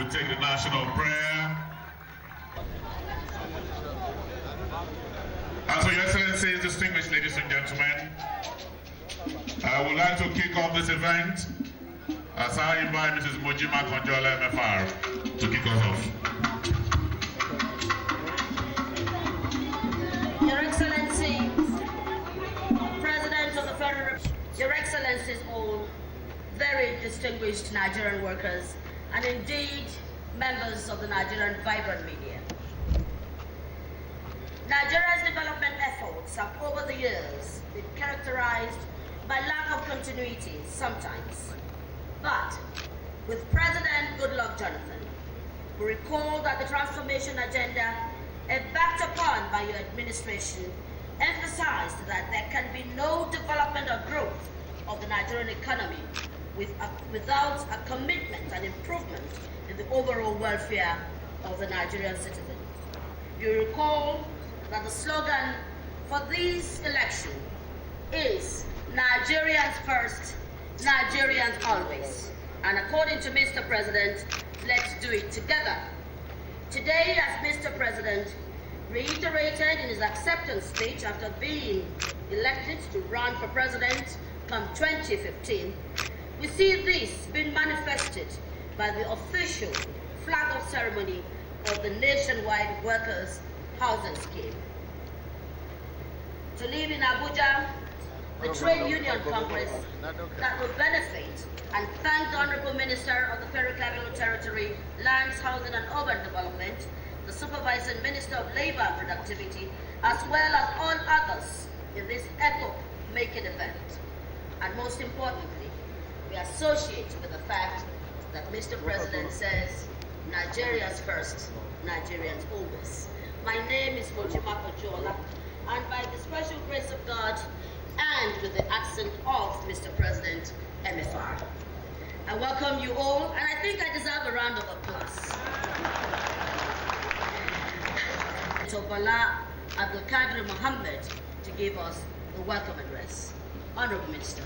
will take the national prayer. And so, Your Excellencies, distinguished ladies and gentlemen, I would like to kick off this event as I invite Mrs. Mojima Konjola, MFR, to kick us off. Your Excellencies, President of the Federal Republic, Your Excellencies, all very distinguished Nigerian workers, and indeed members of the Nigerian vibrant media. Nigeria's development efforts have over the years been characterized by lack of continuity sometimes. But with President Goodluck Jonathan, we recall that the transformation agenda embarked upon by your administration emphasized that there can be no development or growth of the Nigerian economy without a commitment and improvement in the overall welfare of the Nigerian citizen. You recall that the slogan for this election is Nigerians first, Nigerians always. And according to Mr. President, let's do it together. Today, as Mr. President reiterated in his acceptance speech after being elected to run for president come 2015, we see this being manifested by the official flag-off ceremony of the nationwide workers' housing scheme. To live in Abuja, the Trade Union Congress that will benefit, and thank the Honorable Minister of the Federal Capital Territory, Lands, Housing and Urban Development, the Supervising Minister of Labor and Productivity, as well as all others in this epoch-making event. And most importantly, we associate with the fact that Mr. President says, Nigerians first, Nigerians always. My name is Mojima Konjola, and by the special grace of God, and with the accent of Mr. President, MFR. I welcome you all, and I think I deserve a round of applause. To Bala Abdulkadir Mohammed to give us the welcome address. Honorable Minister.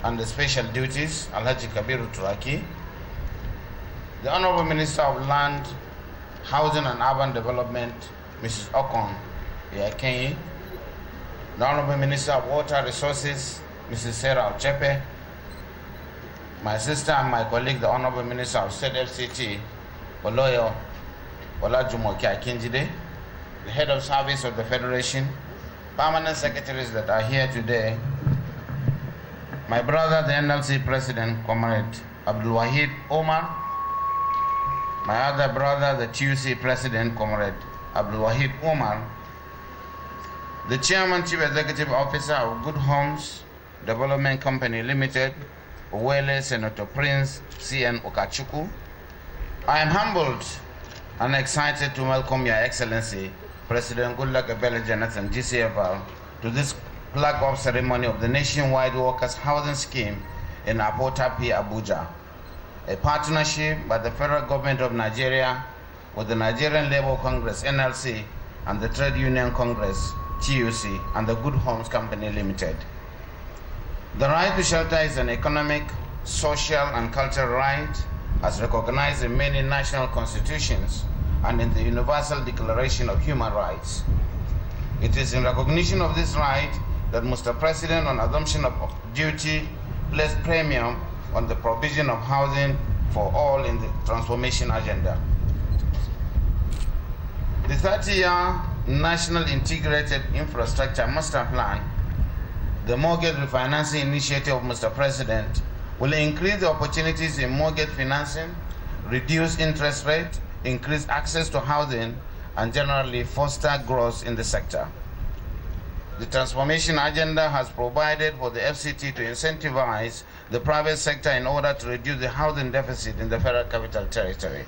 And the special duties, Alhaji Kabiru Turaki, the Honorable Minister of Land, Housing and Urban Development, Mrs. Okon Yakenyi, the Honorable Minister of Water Resources, Mrs. Sarah Ochepe, my sister and my colleague, the Honorable Minister of State FCT, Oloyo Olajumoke Akinjide, the Head of Service of the Federation, permanent secretaries that are here today, my brother, the NLC President, Comrade Abdul Wahid Omar, my other brother, the TUC President, Comrade Abdul Wahid Omar, the Chairman, Chief Executive Officer of Good Homes Development Company Limited, Owele Senator Prince C.N. Okachuku. I am humbled and excited to welcome Your Excellency, President Goodluck Ebele Jonathan, GCFR, to this flag-off ceremony of the nationwide workers' housing scheme in Apotapi, Abuja, a partnership by the Federal Government of Nigeria with the Nigerian Labour Congress, NLC, and the Trade Union Congress, TUC, and the Good Homes Company Limited. The right to shelter is an economic, social, and cultural right as recognized in many national constitutions and in the Universal Declaration of Human Rights. It is in recognition of this right that Mr. President, on assumption of duty, placed premium on the provision of housing for all in the transformation agenda. The 30-year National Integrated Infrastructure Master Plan, the mortgage refinancing initiative of Mr. President, will increase the opportunities in mortgage financing, reduce interest rate, increase access to housing, and generally foster growth in the sector. The transformation agenda has provided for the FCT to incentivize the private sector in order to reduce the housing deficit in the Federal Capital Territory.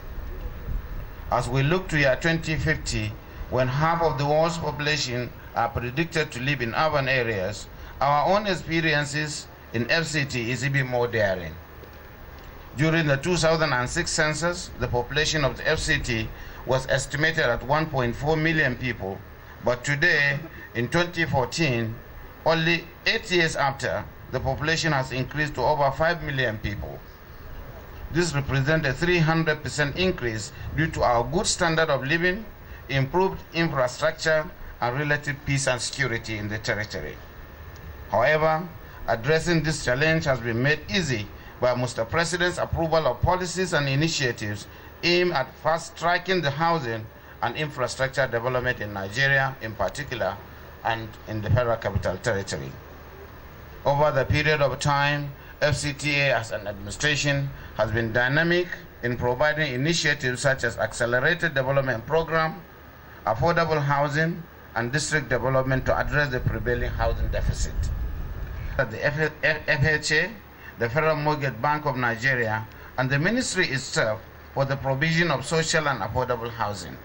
As we look to year 2050, when half of the world's population are predicted to live in urban areas, our own experiences in FCT is even more daring. During the 2006 census, the population of the FCT was estimated at 1.4 million people, but today, in 2014, Only 8 years after, the population has increased to over 5 million people. This represents a 300% increase due to our good standard of living, improved infrastructure, and relative peace and security in the territory. However, addressing this challenge has been made easy by Mr. President's approval of policies and initiatives aimed at fast-tracking the housing and infrastructure development in Nigeria in particular and in the Federal Capital Territory. Over the period of time, FCTA as an administration has been dynamic in providing initiatives such as Accelerated Development Program, affordable housing, and district development to address the prevailing housing deficit. The FHA, the Federal Mortgage Bank of Nigeria, and the ministry itself for the provision of social and affordable housing.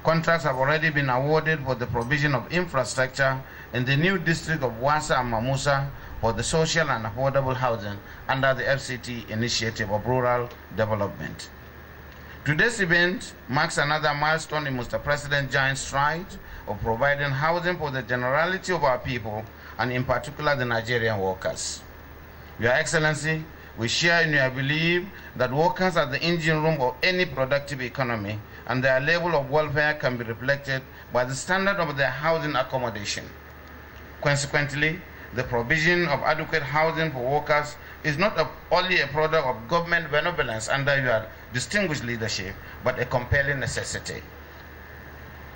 Contracts have already been awarded for the provision of infrastructure in the new district of Wasa and Mamusa for the social and affordable housing under the FCT initiative of rural development. Today's event marks another milestone in Mr. President's giant stride of providing housing for the generality of our people, and in particular the Nigerian workers. Your Excellency, we share in your belief that workers are the engine room of any productive economy, and their level of welfare can be reflected by the standard of their housing accommodation. Consequently, the provision of adequate housing for workers is not only a product of government benevolence under your distinguished leadership, but a compelling necessity.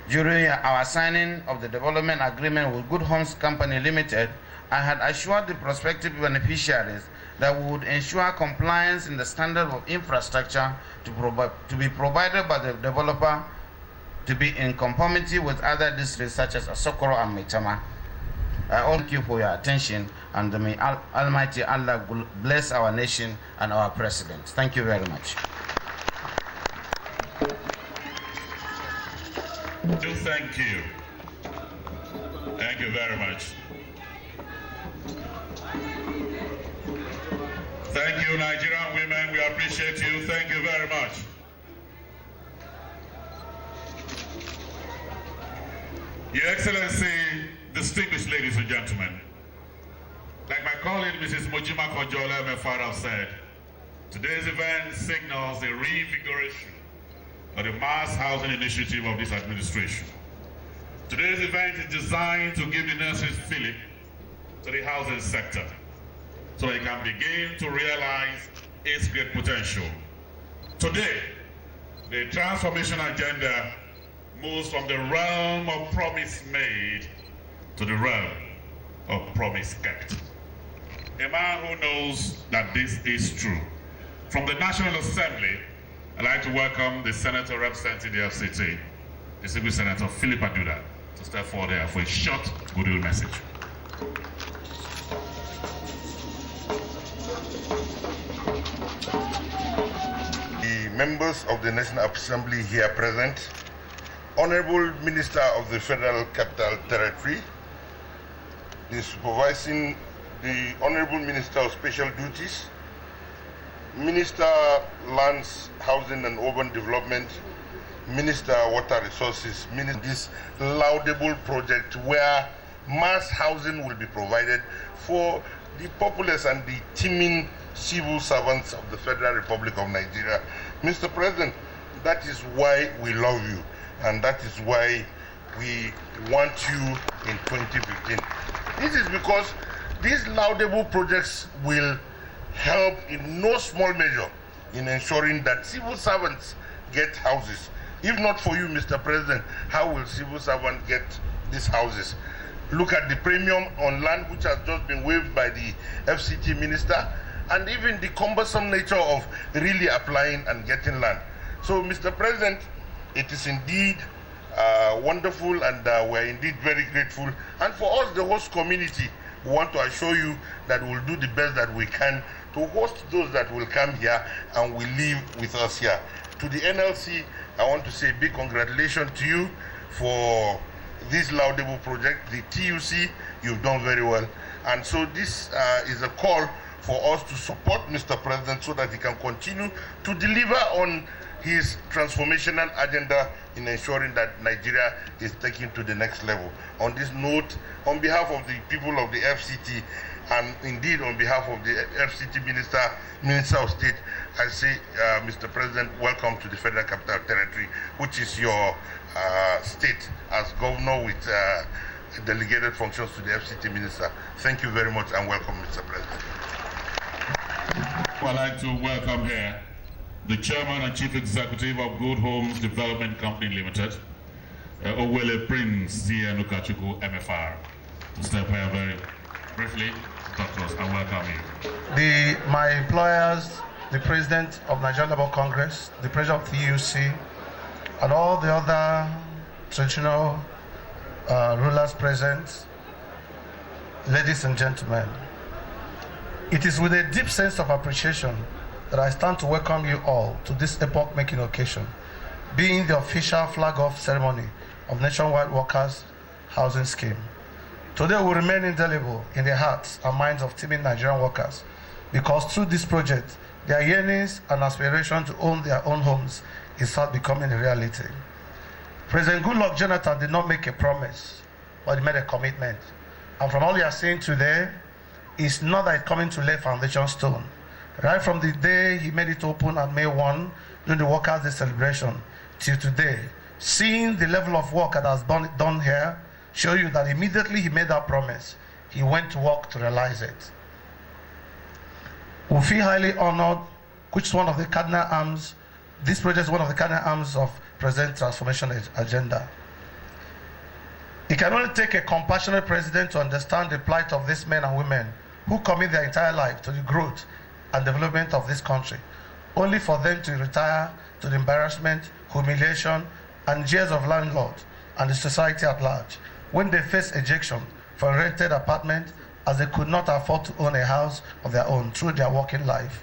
During our signing of the development agreement with Good Homes Company Limited, I had assured the prospective beneficiaries that we would ensure compliance in the standard of infrastructure to be provided by the developer to be in conformity with other districts such as Asokoro and Maitama. I thank you for your attention, and may Almighty Allah bless our nation and our president. Thank you very much. Thank you. Thank you very much. Thank you, Nigerian women. We appreciate you. Thank you very much. Your Excellency, distinguished ladies and gentlemen, like my colleague Mrs. Mojima Konjola Mefara said, today's event signals the reinvigoration of the mass housing initiative of this administration. Today's event is designed to give the nurses fillip to the housing sector so it can begin to realize its great potential. Today, the transformation agenda moves from the realm of promise made to the realm of promise kept. A man who knows that this is true. From the National Assembly, I'd like to welcome the Senator representing the FCT, Distinguished Senator Philip Aduda, to step forward there for a short goodwill message. The members of the National Assembly here present, Honorable Minister of the Federal Capital Territory, the Supervising the Honorable Minister of Special Duties, Minister Lands, Housing and Urban Development, Minister Water Resources, this laudable project where mass housing will be provided for the populace and the teeming civil servants of the Federal Republic of Nigeria. Mr. President, that is why we love you, and that is why we want you in 2015. This is because these laudable projects will help in no small measure in ensuring that civil servants get houses. If not for you, Mr. President, how will civil servants get these houses? Look at the premium on land which has just been waived by the FCT minister, and even the cumbersome nature of really applying and getting land. So, Mr. President, it is indeed wonderful, and we're indeed very grateful. And for us, the host community, we want to assure you that we'll do the best that we can to host those that will come here and will live with us here. To the NLC, I want to say big congratulations to you for this laudable project. The TUC, you've done very well. And so this is a call for us to support Mr. President so that he can continue to deliver on his transformational agenda in ensuring that Nigeria is taken to the next level. On this note, on behalf of the people of the FCT, and indeed on behalf of the FCT Minister of State, I say, Mr. President, welcome to the Federal Capital Territory, which is your state as governor with delegated functions to the FCT Minister. Thank you very much and welcome, Mr. President. I'd like to welcome here the Chairman and Chief Executive of Good Homes Development Company Limited, Owele Prince Zienukachukwu MFR. To step here very briefly, talk to us and welcome you. My employers, the President of Nigerian Labour Congress, the President of the TUC, and all the other traditional rulers present, ladies and gentlemen, it is with a deep sense of appreciation that I stand to welcome you all to this epoch-making occasion, being the official flag-off ceremony of Nationwide Workers Housing Scheme. Today will remain indelible in the hearts and minds of teeming Nigerian workers, because through this project, their yearnings and aspiration to own their own homes is start becoming a reality. President Goodluck Jonathan did not make a promise, but he made a commitment. And from all you are seeing today, it's not that it's coming to lay foundation stone. Right from the day he made it open on May 1 during the Workers' Day celebration till today, seeing the level of work that has been done here, show you that immediately he made that promise, he went to work to realize it. We feel highly honored, which is one of the cardinal arms. This project is one of the cardinal arms of President's transformation agenda. It can only take a compassionate president to understand the plight of these men and women who commit their entire life to the growth and development of this country, only for them to retire to the embarrassment, humiliation, and jeers of landlords and the society at large when they face ejection from a rented apartment as they could not afford to own a house of their own through their working life.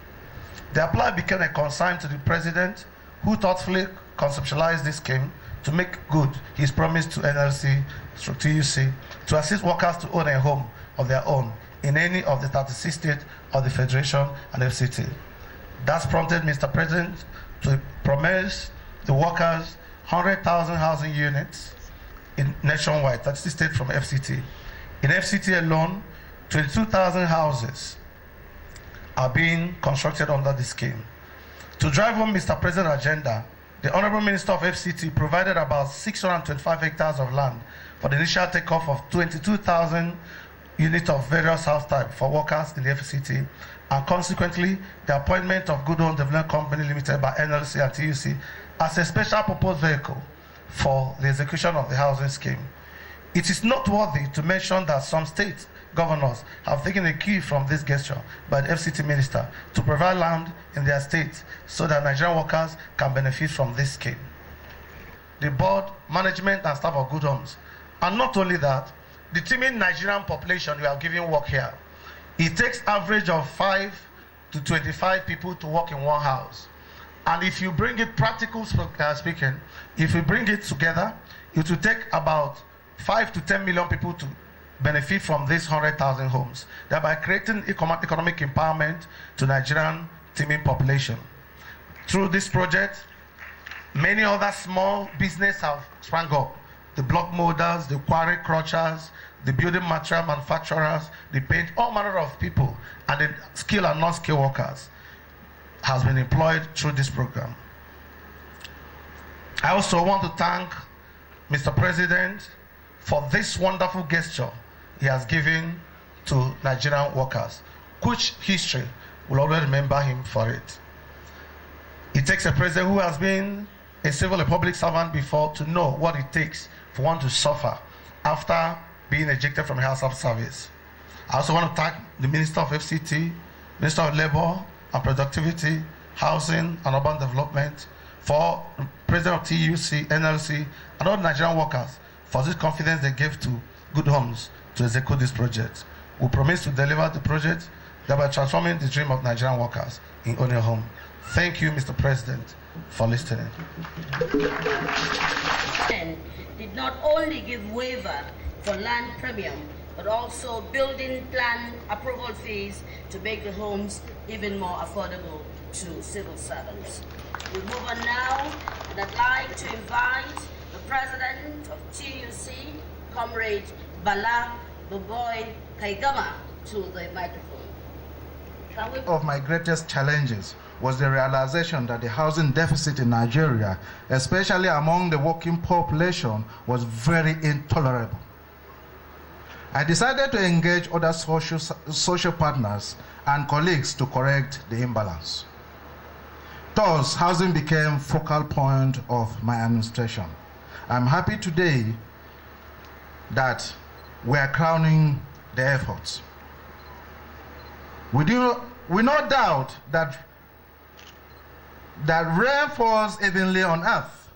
The apply became a concern to the president, who thoughtfully conceptualized this scheme to make good his promise to NLC, through TUC, to assist workers to own a home of their own in any of the 36 states of the Federation and FCT. That's prompted Mr. President to promise the workers 100,000 housing units in nationwide, 36 states from FCT. In FCT alone, 22,000 houses are being constructed under the scheme. To drive home Mr. President's agenda, the Honorable Minister of FCT provided about 625 hectares of land for the initial takeoff of 22,000 units of various house types for workers in the FCT, and consequently, the appointment of Good Home Development Company Limited by NLC and TUC as a special purpose vehicle for the execution of the housing scheme. It is noteworthy to mention that some state governors have taken a cue from this gesture by the FCT minister to provide land in their states so that Nigerian workers can benefit from this scheme. The board, management, and staff of Good Homes. And not only that, the teeming Nigerian population we are giving work here. It takes average of 5 to 25 people to work in one house. And if you bring it practical speaking, if you bring it together, it will take about 5 to 10 million people to benefit from these 100,000 homes, thereby creating economic empowerment to Nigerian teeming population. Through this project, many other small businesses have sprung up. The block molders, the quarry crushers, the building material manufacturers, the paint, all manner of people, and the skilled and non-skilled workers has been employed through this program. I also want to thank Mr. President for this wonderful gesture he has given to Nigerian workers, which history will always remember him for it. It takes a president who has been a civil and public servant before to know what it takes for one to suffer after being ejected from the House of Service. I also want to thank the Minister of FCT, Minister of Labor and Productivity, Housing and Urban Development, for the President of TUC, NLC, and all Nigerian workers for this confidence they gave to Good Homes to execute this project. We promise to deliver the project, thereby transforming the dream of Nigerian workers in owning a home. Thank you, Mr. President, for listening. Did not only give waiver for land premium, but also building plan approval fees to make the homes even more affordable to civil servants. We move on now, and I'd like to invite the President of TUC, Comrade Bala Boboy Kaigama, to the microphone. Of my greatest challenges was the realization that the housing deficit in Nigeria, especially among the working population, was very intolerable. I decided to engage other social partners and colleagues to correct the imbalance. Thus, housing became focal point of my administration. I'm happy today that we are crowning the efforts. We no doubt that rain falls evenly on earth,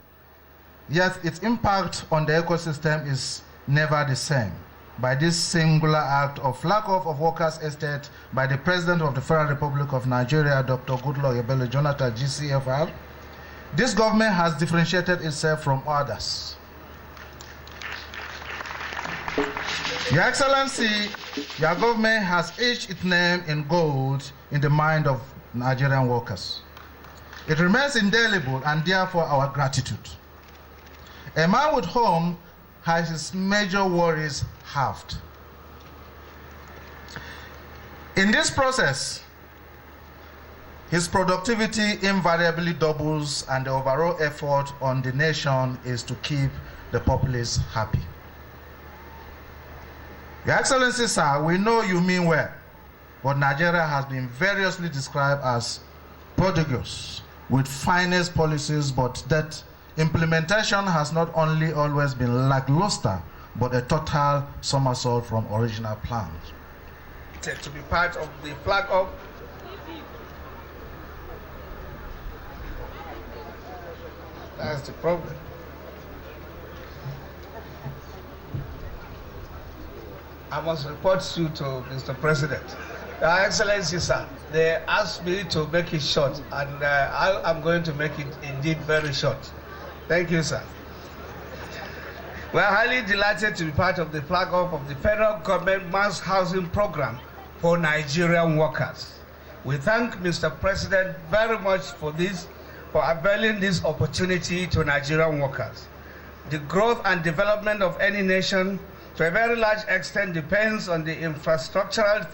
yet its impact on the ecosystem is never the same. By this singular act of lack of workers' estate by the President of the Federal Republic of Nigeria, Dr. Goodluck Ebele Jonathan, GCFR, this government has differentiated itself from others. Your Excellency, your government has etched its name in gold in the mind of Nigerian workers. It remains indelible and therefore our gratitude. A man with home has his major worries halved. In this process, his productivity invariably doubles, and the overall effort on the nation is to keep the populace happy. Your Excellency, sir, we know you mean well, but Nigeria has been variously described as prodigious with finest policies, but that implementation has not only always been lackluster, but a total somersault from original plans. To be part of the flag up. That's the problem. I must report you to Mr. President. Your Excellency, sir, they asked me to make it short, and I'm going to make it indeed very short. Thank you, sir. We are highly delighted to be part of the flag up of the federal government mass housing program for Nigerian workers. We thank Mr. President very much for availing this opportunity to Nigerian workers. The growth and development of any nation to a very large extent depends on the infrastructural